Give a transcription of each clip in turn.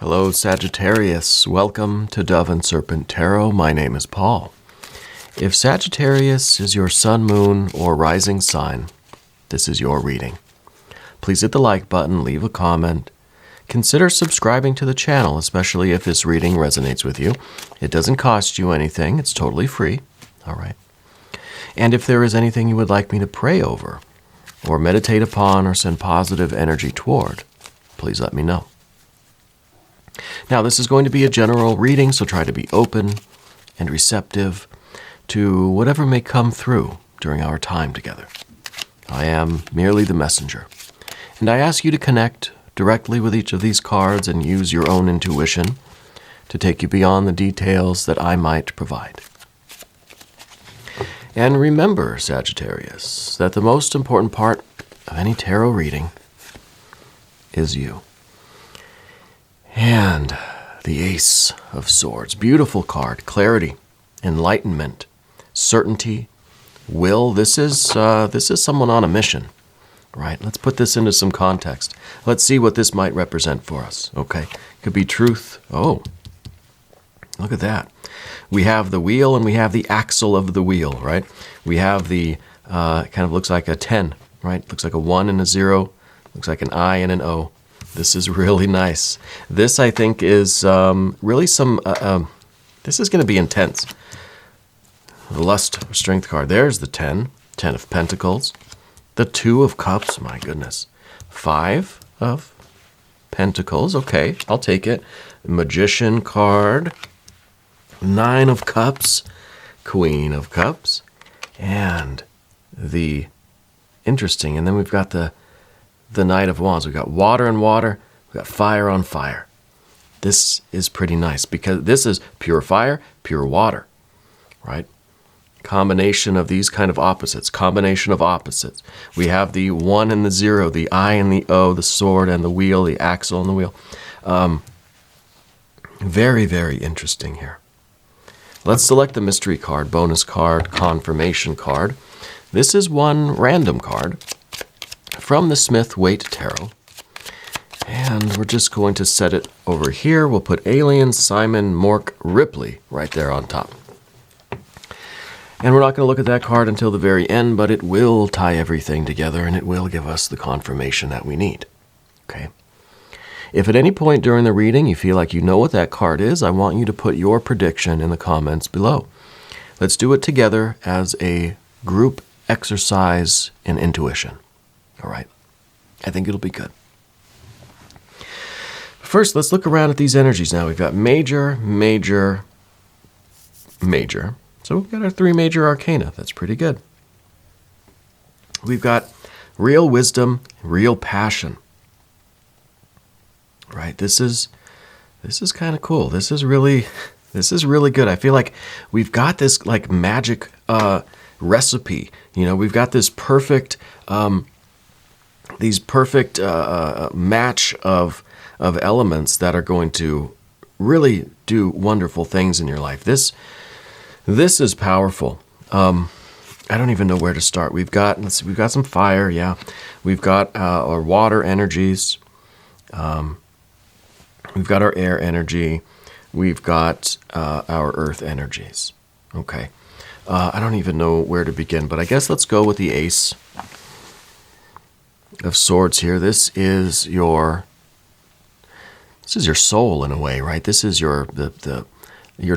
Hello, Sagittarius. Welcome to Dove and Serpent Tarot. My name is Paul. If Sagittarius is your sun, moon, or rising sign, this is your reading. Please hit the like button, leave a comment. Consider subscribing to the channel, especially if this reading resonates with you. It doesn't cost you anything. It's totally free. All right. And if there is anything you would like me to pray over, or meditate upon, or send positive energy toward, please let me know. Now, this is going to be a general reading, so try to be open and receptive to whatever may come through during our time together. I am merely the messenger, and I ask you to connect directly with each of these cards and use your own intuition to take you beyond the details that I might provide. And remember, Sagittarius, that the most important part of any tarot reading is you. And the Ace of Swords. Beautiful card. Clarity, enlightenment, certainty, will. This is someone on a mission, right? Let's put this into some context. Let's see what this might represent for us, okay? Could be truth. Oh, look at that. We have the wheel and we have the axle of the wheel, right? We have the, kind of looks like a 10, right? Looks like a 1 and a 0. Looks like an I and an O. This is really nice. This, I think, is really some, this is going to be intense. The Lust or Strength card. There's the 10. 10 of Pentacles. The 2 of Cups. My goodness. 5 of Pentacles. Okay, I'll take it. Magician card. 9 of Cups. Queen of Cups. And the interesting. And then we've got the Knight of Wands. We've got water and water. We've got fire on fire. This is pretty nice because this is pure fire, pure water, right? Combination of these kind of opposites. Combination of opposites. We have the 1 and the 0, the I and the O, the sword and the wheel, the axle and the wheel. Very, very interesting here. Let's select the mystery card, bonus card, confirmation card. This is one random card from the Smith-Waite Tarot. And we're just going to set it over here. We'll put Alien, Simon, Mork, Ripley right there on top. And we're not going to look at that card until the very end, but it will tie everything together and it will give us the confirmation that we need. Okay? If at any point during the reading you feel like you know what that card is, I want you to put your prediction in the comments below. Let's do it together as a group exercise in intuition. All right. I think it'll be good. First, let's look around at these energies now. We've got major, major, major. So we've got our 3 major arcana. That's pretty good. We've got real wisdom, real passion. Right? This is kind of cool. This is really good. I feel like we've got this like magic recipe. You know, we've got this perfect match of elements that are going to really do wonderful things in your life. This is powerful. I don't even know where to start. We've got some fire, yeah. We've got our water energies. We've got our air energy. We've got our earth energies. Okay. I don't even know where to begin, but I guess let's go with the Ace of Swords here. This is your soul in a way, right? This is your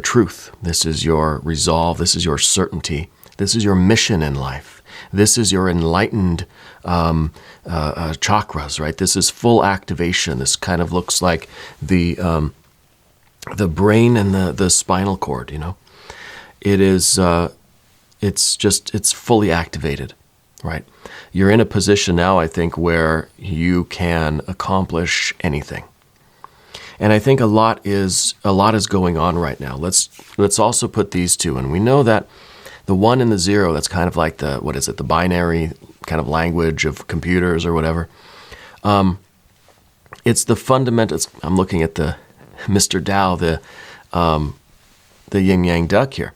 truth. This is your resolve. This is your certainty. This is your mission in life. This is your enlightened chakras, right? This is full activation. This kind of looks like the brain and the spinal cord, you know? It is, it's fully activated, right? You're in a position now, I think, where you can accomplish anything. And I think a lot is going on right now. Let's also put these two, and we know that the 1 and the 0, that's kind of like the binary kind of language of computers or whatever. It's the fundamentals. I'm looking at the Mr. Tao, the yin yang duck here.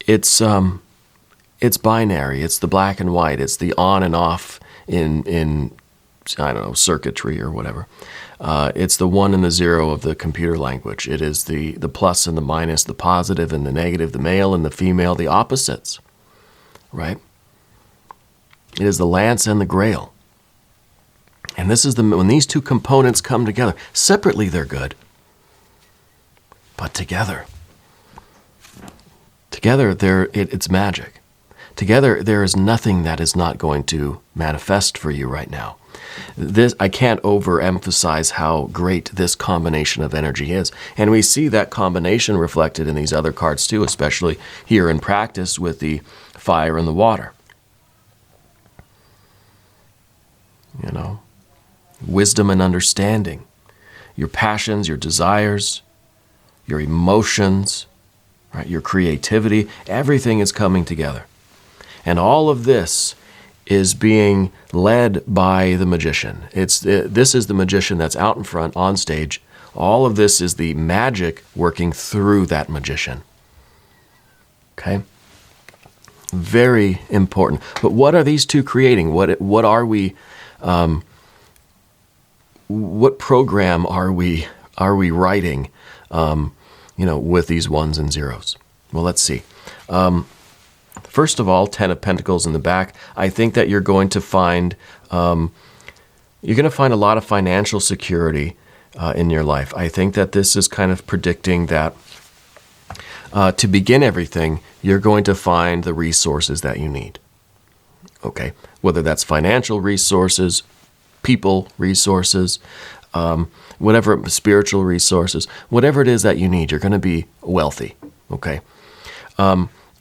It's binary. It's the black and white. It's the on and off in I don't know, circuitry or whatever. It's the 1 and the 0 of the computer language. It is the plus and the minus, the positive and the negative, the male and the female, the opposites, right? It is the lance and the grail. And this is when these two components come together. Separately, they're good. But together, it's magic. Together, there is nothing that is not going to manifest for you right now. I can't overemphasize how great this combination of energy is. And we see that combination reflected in these other cards too, especially here in practice with the fire and the water. You know, wisdom and understanding, your passions, your desires, your emotions, right? Your creativity, everything is coming together. And all of this is being led by the magician. This is the magician that's out in front on stage. All of this is the magic working through that magician. Okay? Very important. But what are these two creating? What are we? What program are we writing? With these 1s and 0s. Well, let's see. First of all, 10 of Pentacles in the back. I think that you're going to find a lot of financial security in your life. I think that this is kind of predicting that to begin everything, you're going to find the resources that you need. Okay, whether that's financial resources, people resources, whatever, spiritual resources, whatever it is that you need, you're going to be wealthy. Okay.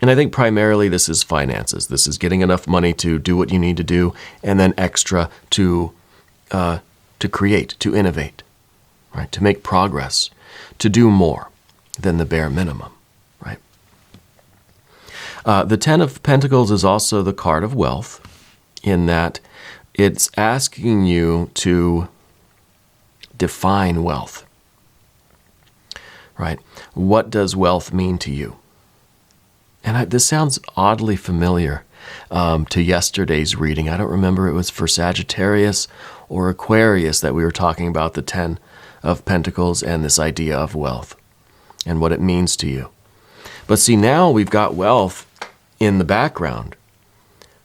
And I think primarily this is finances. This is getting enough money to do what you need to do, and then extra to create, to innovate, right? To make progress, to do more than the bare minimum, right? The 10 of Pentacles is also the card of wealth, in that it's asking you to define wealth, right? What does wealth mean to you? And this sounds oddly familiar to yesterday's reading. I don't remember it was for Sagittarius or Aquarius that we were talking about the 10 of Pentacles and this idea of wealth and what it means to you. But see, now we've got wealth in the background,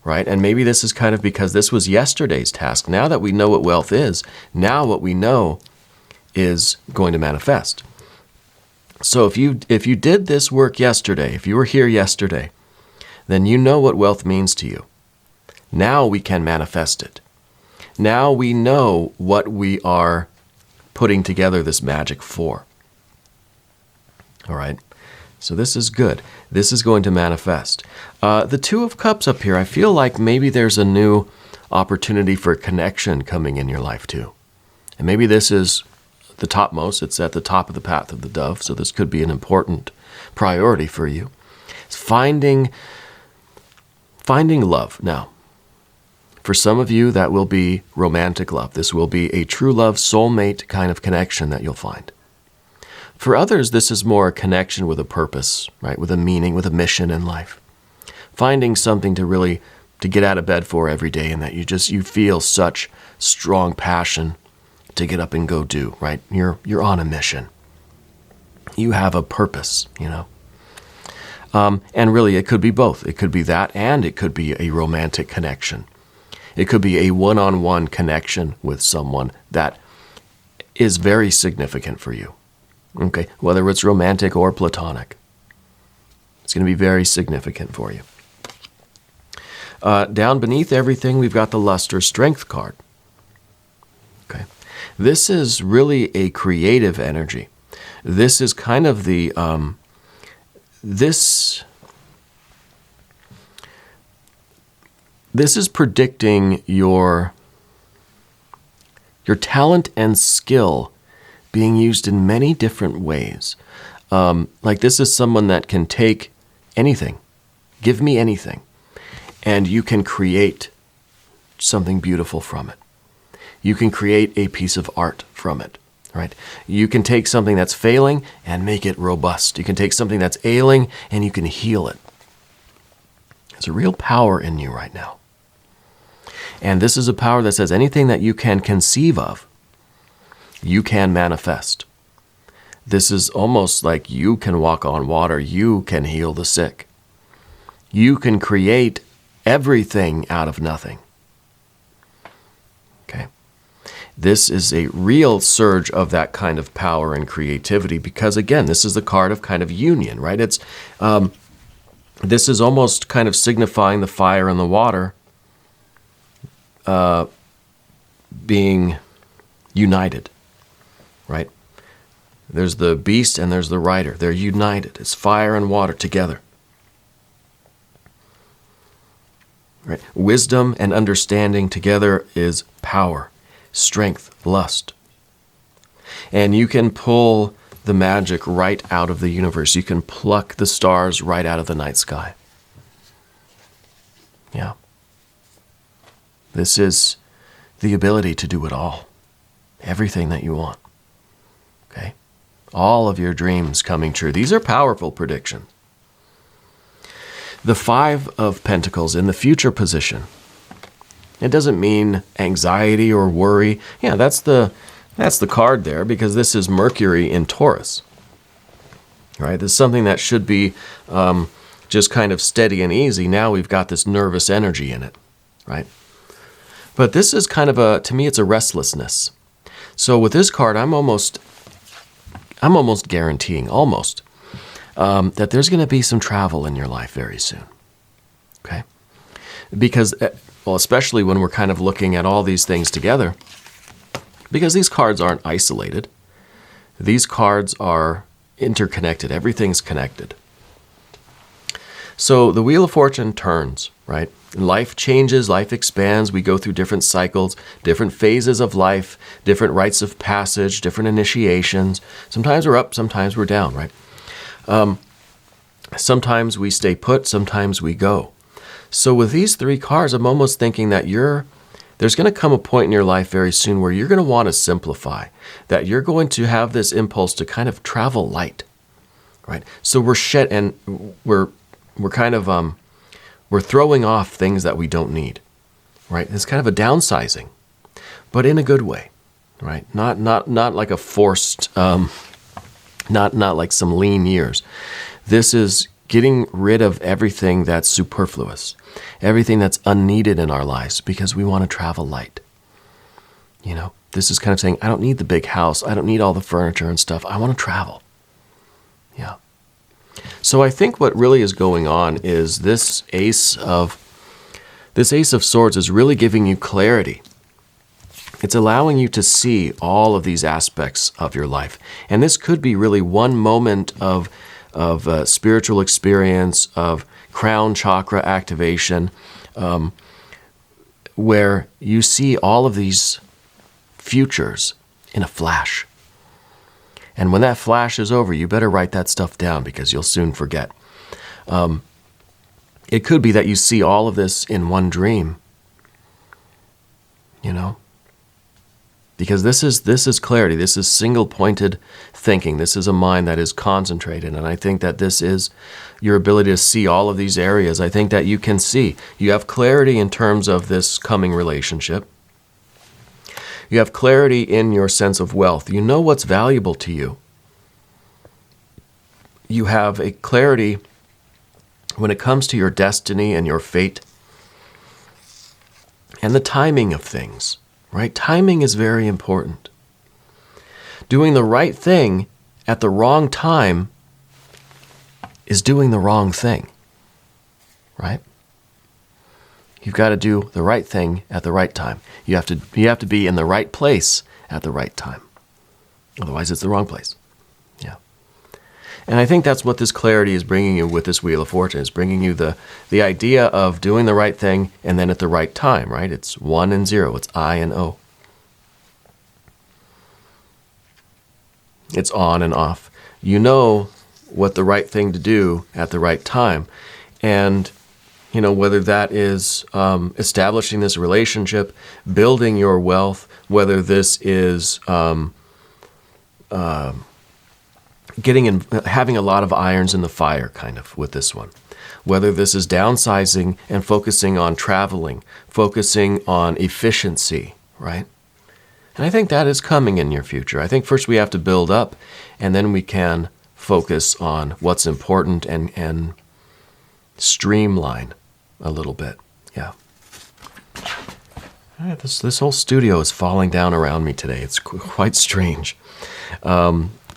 right? And maybe this is kind of because this was yesterday's task. Now that we know what wealth is, now what we know is going to manifest. So if you did this work yesterday, if you were here yesterday, then you know what wealth means to you. Now we can manifest it. Now we know what we are putting together this magic for. All right? So this is good. This is going to manifest. The 2 of Cups up here, I feel like maybe there's a new opportunity for connection coming in your life too. And maybe this is the topmost. It's at the top of the path of the dove, so this could be an important priority for you. It's finding love. Now, for some of you, that will be romantic love. This will be a true love, soulmate kind of connection that you'll find. For others, this is more a connection with a purpose, right? With a meaning, with a mission in life. Finding something to get out of bed for every day, and that you feel such strong passion to get up and go do, right? You're on a mission. You have a purpose, And really, it could be both. It could be that, and it could be a romantic connection. It could be a one-on-one connection with someone that is very significant for you. Okay, whether it's romantic or platonic. It's going to be very significant for you. Down beneath everything, we've got the Luster Strength card. Okay. This is really a creative energy. This is kind of the, this is predicting your talent and skill being used in many different ways. Like this is someone that can take anything, give me anything, and you can create something beautiful from it. You can create a piece of art from it, right? You can take something that's failing and make it robust. You can take something that's ailing and you can heal it. There's a real power in you right now. And this is a power that says anything that you can conceive of, you can manifest. This is almost like you can walk on water. You can heal the sick. You can create everything out of nothing. Okay. This is a real surge of that kind of power and creativity because, again, this is the card of kind of union, right? This is almost kind of signifying the fire and the water being united, right? There's the beast and there's the rider. They're united. It's fire and water together. Right? Wisdom and understanding together is power, strength, lust. And you can pull the magic right out of the universe. You can pluck the stars right out of the night sky. Yeah. This is the ability to do it all. Everything that you want. Okay? All of your dreams coming true. These are powerful predictions. The Five of Pentacles in the future position. It doesn't mean anxiety or worry. Yeah, that's the card there because this is Mercury in Taurus. Right? This is something that should be just kind of steady and easy. Now we've got this nervous energy in it. Right? But this is kind of to me, it's a restlessness. So with this card, I'm almost guaranteeing, that there's going to be some travel in your life very soon. Okay? Because, well, especially when we're kind of looking at all these things together, because these cards aren't isolated. These cards are interconnected. Everything's connected. So the Wheel of Fortune turns, right? Life changes, life expands. We go through different cycles, different phases of life, different rites of passage, different initiations. Sometimes we're up, sometimes we're down, right? Sometimes we stay put, sometimes we go. So with these three cards, I'm almost thinking that there's going to come a point in your life very soon where you're going to want to simplify, that you're going to have this impulse to kind of travel light, right? So we're throwing off things that we don't need, right? It's kind of a downsizing, but in a good way, right? Not like a forced, not like some lean years. This is getting rid of everything that's superfluous, everything that's unneeded in our lives because we want to travel light. You know, this is kind of saying, I don't need the big house. I don't need all the furniture and stuff. I want to travel. Yeah. So I think what really is going on is this Ace of Swords is really giving you clarity. It's allowing you to see all of these aspects of your life. And this could be really one moment of spiritual experience, of crown chakra activation, where you see all of these futures in a flash. And when that flash is over, you better write that stuff down because you'll soon forget. It could be that you see all of this in one dream, you know? Because this is clarity. This is single-pointed thinking. This is a mind that is concentrated. And I think that this is your ability to see all of these areas. I think that you can see. You have clarity in terms of this coming relationship. You have clarity in your sense of wealth. You know what's valuable to you. You have a clarity when it comes to your destiny and your fate and the timing of things. Right? Timing is very important. Doing the right thing at the wrong time is doing the wrong thing. Right? You've got to do the right thing at the right time. You have to be in the right place at the right time. Otherwise, it's the wrong place. Yeah. And I think that's what this clarity is bringing you with this Wheel of Fortune. It's bringing you the idea of doing the right thing and then at the right time, right? It's 1 and 0. It's I and O. It's on and off. You know what the right thing to do at the right time. And, you know, whether that is establishing this relationship, building your wealth, whether this is having a lot of irons in the fire, kind of, with this one. Whether this is downsizing and focusing on traveling, focusing on efficiency, right? And I think that is coming in your future. I think first we have to build up, and then we can focus on what's important and streamline a little bit. Yeah. All right, this whole studio is falling down around me today. It's quite strange.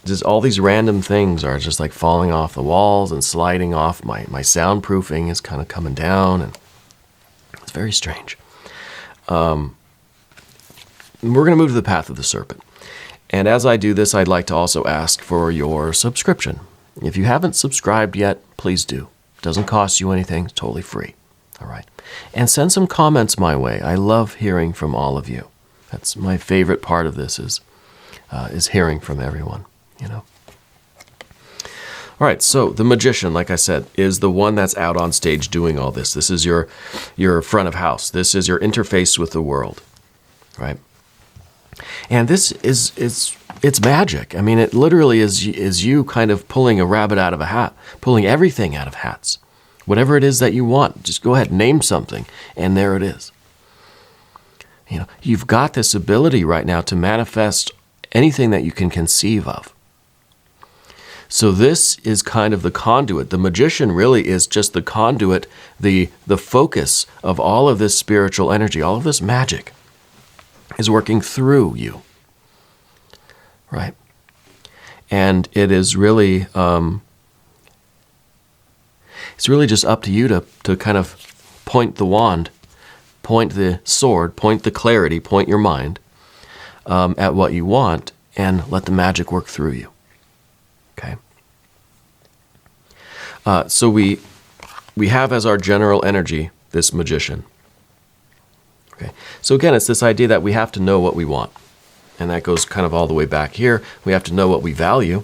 Just all these random things are just like falling off the walls and sliding off. My soundproofing is kind of coming down, and it's very strange. We're going to move to the path of the serpent. And as I do this, I'd like to also ask for your subscription. If you haven't subscribed yet, please do. It doesn't cost you anything. It's totally free. All right. And send some comments my way. I love hearing from all of you. That's my favorite part of this is hearing from everyone, you know. All right, so the magician, like I said, is the one that's out on stage doing all this. This is your front of house. This is your interface with the world, right? And this it's magic. I mean, it literally is you kind of pulling a rabbit out of a hat, pulling everything out of hats. Whatever it is that you want, just go ahead, name something, and there it is. You know, you've got this ability right now to manifest anything that you can conceive of. So this is kind of the conduit. The magician really is just the conduit, the focus of all of this spiritual energy, all of this magic is working through you, right? And it is really, it's really just up to you to kind of point the wand, point the sword, point the clarity, point your mind at what you want, and let the magic work through you. Okay. So we have as our general energy this magician. Okay. So again, it's this idea that we have to know what we want, and that goes kind of all the way back here. We have to know what we value.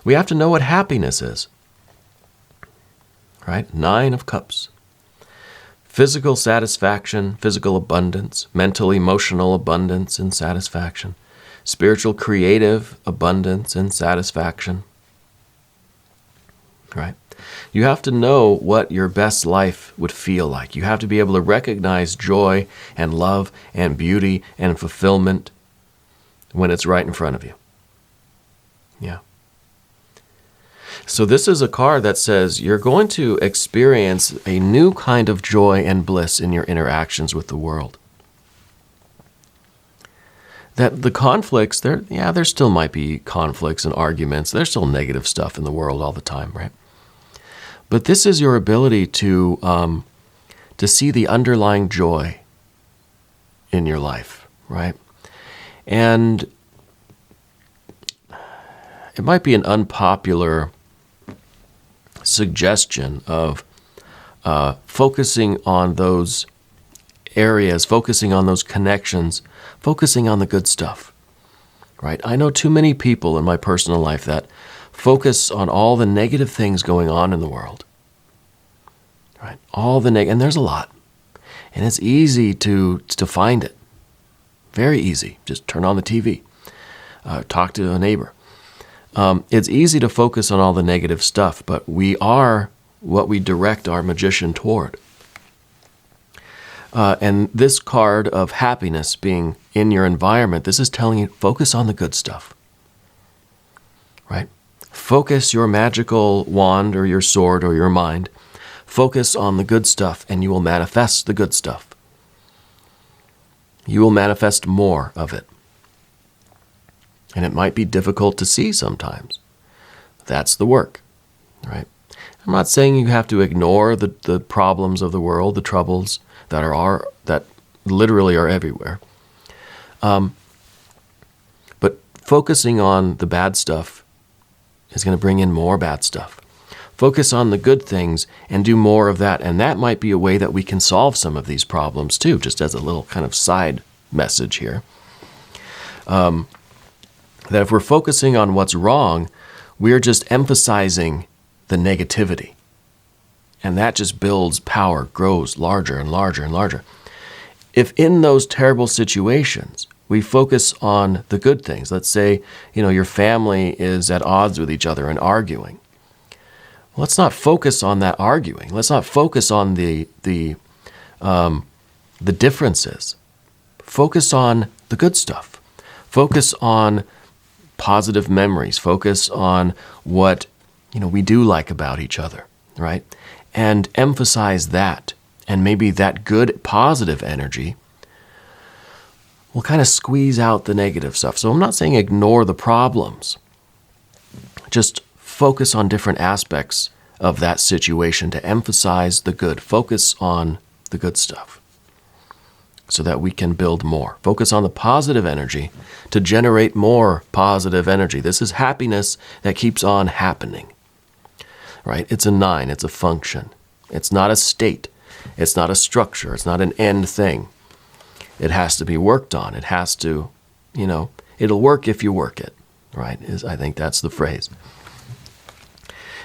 We have to know what happiness is. Right? 9 of Cups. Physical satisfaction, physical abundance, mental, emotional abundance and satisfaction, spiritual, creative abundance and satisfaction. Right? You have to know what your best life would feel like. You have to be able to recognize joy and love and beauty and fulfillment when it's right in front of you. Yeah. So this is a card that says you're going to experience a new kind of joy and bliss in your interactions with the world. That the conflicts, there still might be conflicts and arguments. There's still negative stuff in the world all the time, right? But this is your ability to see the underlying joy in your life, right? And it might be an unpopular suggestion of focusing on those areas, focusing on those connections, focusing on the good stuff, right? I know too many people in my personal life that focus on all the negative things going on in the world, right? And there's a lot, and it's easy to find it. Very easy. Just turn on the TV, talk to a neighbor. It's easy to focus on all the negative stuff, but we are what we direct our magician toward. And this card of happiness being in your environment, this is telling you, focus on the good stuff, right? Focus your magical wand or your sword or your mind. Focus on the good stuff, and you will manifest the good stuff. You will manifest more of it. And it might be difficult to see sometimes. That's the work, right? I'm not saying you have to ignore the problems of the world, the troubles that literally are everywhere. But focusing on the bad stuff is going to bring in more bad stuff. Focus on the good things and do more of that. And that might be a way that we can solve some of these problems too, just as a little kind of side message here. That if we're focusing on what's wrong, we're just emphasizing the negativity. And that just builds power, grows larger and larger and larger. If in those terrible situations, we focus on the good things, let's say, your family is at odds with each other and arguing. Let's not focus on that arguing. Let's not focus on the differences. Focus on the good stuff. Focus on positive memories. Focus on what we do like about each other, right? And emphasize that. And maybe that good, positive energy will kind of squeeze out the negative stuff. So I'm not saying ignore the problems. Just focus on different aspects of that situation to emphasize the good. Focus on the good stuff so that we can build more. Focus on the positive energy to generate more positive energy. This is happiness that keeps on happening, right? It's a 9. It's a function. It's not a state. It's not a structure. It's not an end thing. It has to be worked on. It has to, it'll work if you work it, right? I think that's the phrase.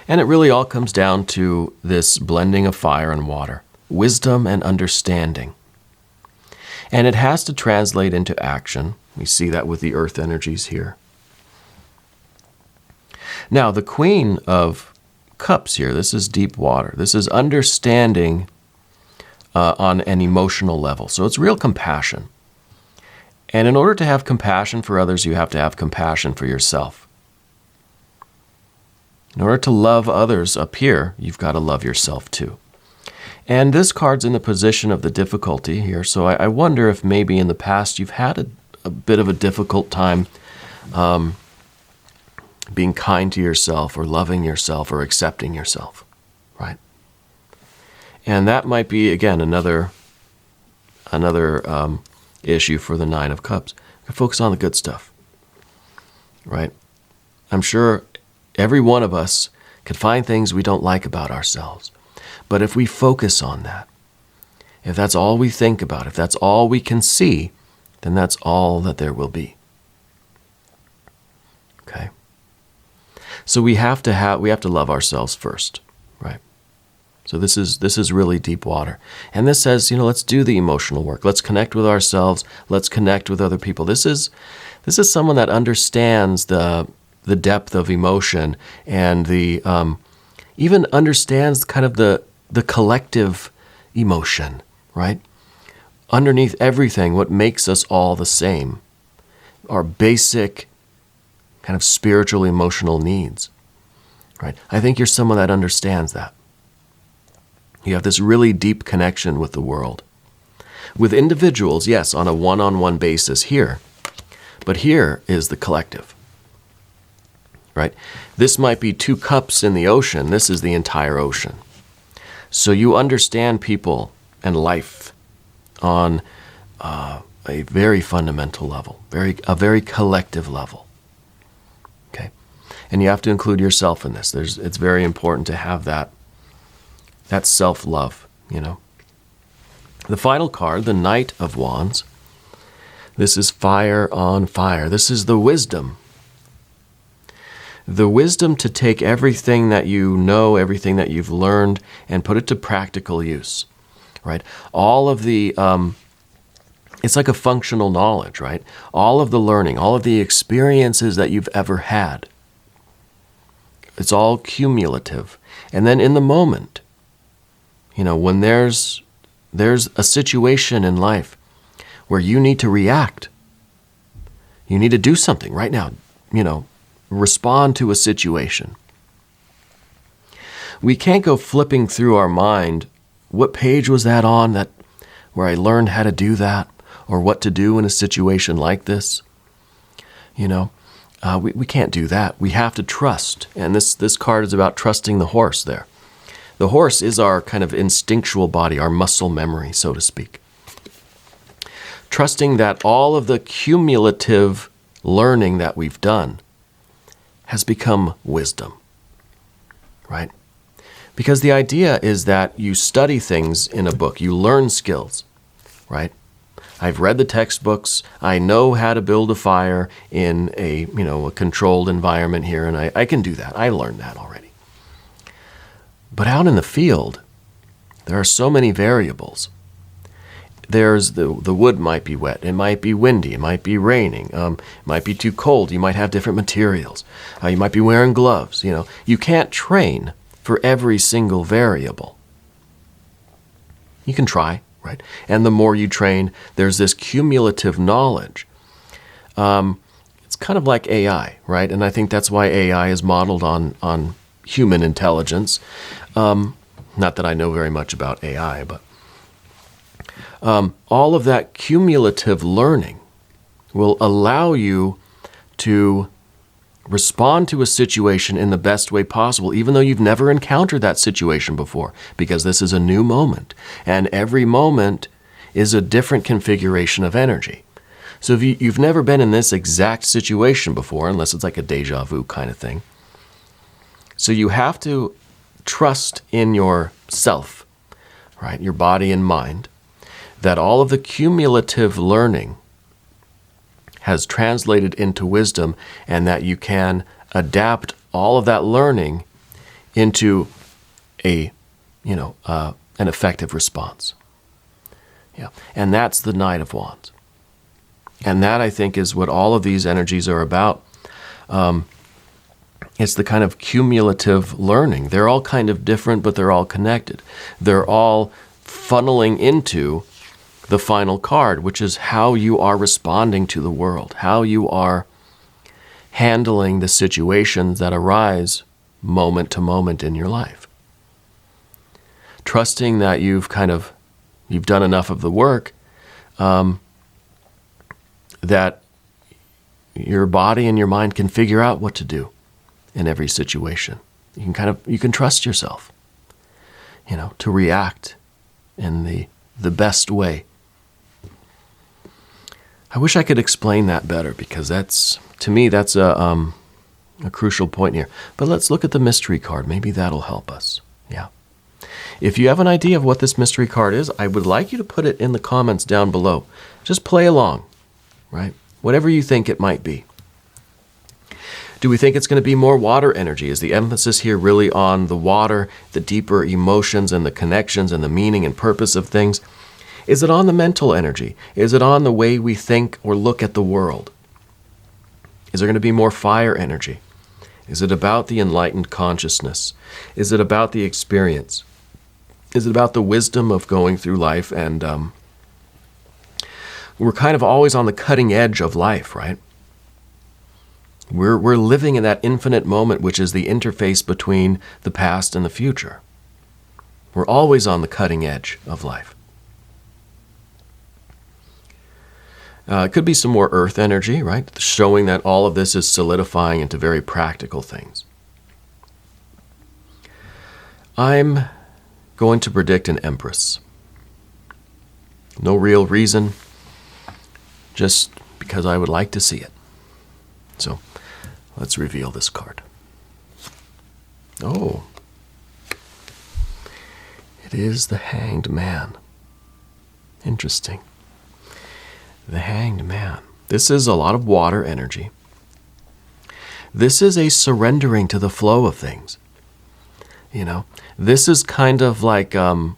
And it really all comes down to this blending of fire and water, wisdom and understanding. And it has to translate into action. We see that with the earth energies here. Now, the Queen of Cups here, this is deep water. This is understanding on an emotional level. So it's real compassion. And in order to have compassion for others, you have to have compassion for yourself. In order to love others up here, you've got to love yourself too. And this card's in the position of the difficulty here, so I wonder if maybe in the past you've had a bit of a difficult time being kind to yourself or loving yourself or accepting yourself, right? And that might be, again, another issue for the 9 of Cups. Focus on the good stuff, right? I'm sure every one of us could find things we don't like about ourselves. But if we focus on that, if that's all we think about, if that's all we can see, then that's all that there will be. Okay? So we have to love ourselves first, right? So this is really deep water. And this says, let's do the emotional work. Let's connect with ourselves. Let's connect with other people. This is someone that understands the depth of emotion and the even understands kind of the collective emotion, right? Underneath everything, what makes us all the same, our basic kind of spiritual, emotional needs, right? I think you're someone that understands that. You have this really deep connection with the world. With individuals, yes, on a one-on-one basis here, but here is the collective, right? This might be 2 cups in the ocean. This is the entire ocean. So you understand people and life on a very fundamental level, a very collective level. Okay, and you have to include yourself in this. It's very important to have that self-love. The final card, the Knight of Wands. This is fire on fire. This is the wisdom. The wisdom to take everything that you know, everything that you've learned, and put it to practical use, right? All of the, it's like a functional knowledge, right? All of the learning, all of the experiences that you've ever had, it's all cumulative. And then in the moment, when there's a situation in life where you need to react, you need to do something right now, respond to a situation. We can't go flipping through our mind, what page was that on where I learned how to do that, or what to do in a situation like this. We can't do that. We have to trust. And this card is about trusting the horse there. The horse is our kind of instinctual body, our muscle memory, so to speak. Trusting that all of the cumulative learning that we've done has become wisdom, right? Because the idea is that you study things in a book, you learn skills, right? I've read the textbooks, I know how to build a fire in a controlled environment here, and I can do that. I learned that already. But out in the field, there are so many variables. There's the wood might be wet, it might be windy, it might be raining, it might be too cold, you might have different materials, you might be wearing gloves, You can't train for every single variable. You can try, right? And the more you train, there's this cumulative knowledge. It's kind of like AI, right? And I think that's why AI is modeled on human intelligence. Not that I know very much about AI, but all of that cumulative learning will allow you to respond to a situation in the best way possible, even though you've never encountered that situation before, because this is a new moment. And every moment is a different configuration of energy. So if you've never been in this exact situation before, unless it's like a deja vu kind of thing, so you have to trust in yourself, right, your body and mind, that all of the cumulative learning has translated into wisdom, and that you can adapt all of that learning into an effective response. Yeah, and that's the Knight of Wands. And that, I think, is what all of these energies are about. It's the kind of cumulative learning. They're all kind of different, but they're all connected. They're all funneling into the final card, which is how you are responding to the world, how you are handling the situations that arise moment to moment in your life. Trusting that you've done enough of the work, that your body and your mind can figure out what to do in every situation. You can trust yourself, to react in the best way. I wish I could explain that better, because to me that's a crucial point here. But let's look at the mystery card. Maybe that'll help us. Yeah. If you have an idea of what this mystery card is, I would like you to put it in the comments down below. Just play along, right? Whatever you think it might be. Do we think it's going to be more water energy? Is the emphasis here really on the water, the deeper emotions and the connections and the meaning and purpose of things? Is it on the mental energy? Is it on the way we think or look at the world? Is there going to be more fire energy? Is it about the enlightened consciousness? Is it about the experience? Is it about the wisdom of going through life? And we're kind of always on the cutting edge of life, right? We're living in that infinite moment, which is the interface between the past and the future. We're always on the cutting edge of life. It could be some more earth energy, right? Showing that all of this is solidifying into very practical things. I'm going to predict an Empress. No real reason, just because I would like to see it. So let's reveal this card. Oh, it is the Hanged Man. Interesting. The Hanged Man. This is a lot of water energy. This is a surrendering to the flow of things. This is kind of like, to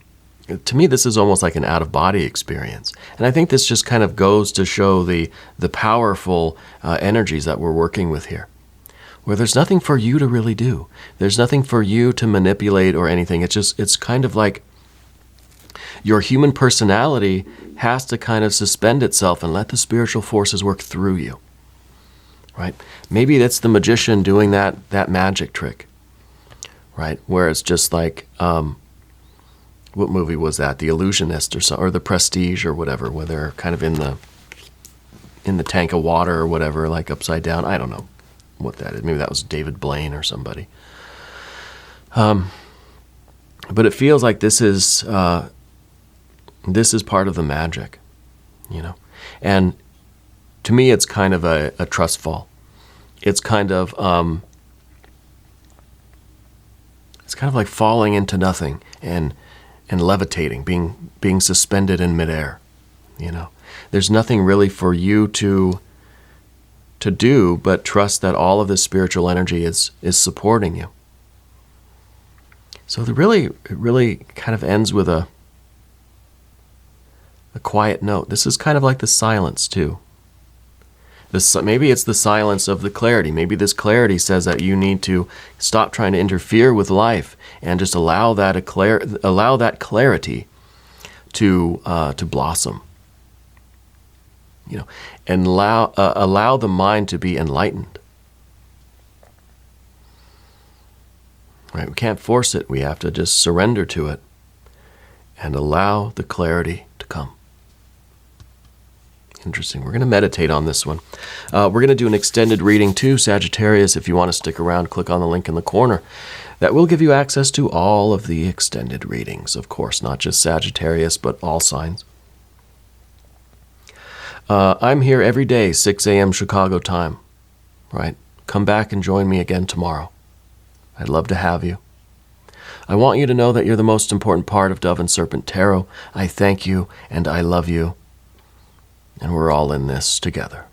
me, this is almost like an out-of-body experience. And I think this just kind of goes to show the powerful energies that we're working with here, where there's nothing for you to really do. There's nothing for you to manipulate or anything. It's kind of like your human personality has to kind of suspend itself and let the spiritual forces work through you, right? Maybe that's the magician doing that magic trick, right? Where it's just like, what movie was that? The Illusionist or The Prestige or whatever, where they're kind of in the tank of water or whatever, like upside down. I don't know what that is. Maybe that was David Blaine or somebody. But it feels like this is part of the magic, And to me, it's kind of a trust fall. It's kind of like falling into nothing and levitating, being suspended in midair. There's nothing really for you to do but trust that all of this spiritual energy is supporting you. So it really kind of ends with a quiet note. This is kind of like the silence too. Maybe it's the silence of the clarity. Maybe this clarity says that you need to stop trying to interfere with life and just allow that clarity to blossom. And allow the mind to be enlightened. Right? We can't force it. We have to just surrender to it and allow the clarity to come. Interesting. We're going to meditate on this one. We're going to do an extended reading too, Sagittarius. If you want to stick around, click on the link in the corner. That will give you access to all of the extended readings, of course, not just Sagittarius, but all signs. I'm here every day, 6 a.m. Chicago time. Right? Come back and join me again tomorrow. I'd love to have you. I want you to know that you're the most important part of Dove and Serpent Tarot. I thank you and I love you. And we're all in this together.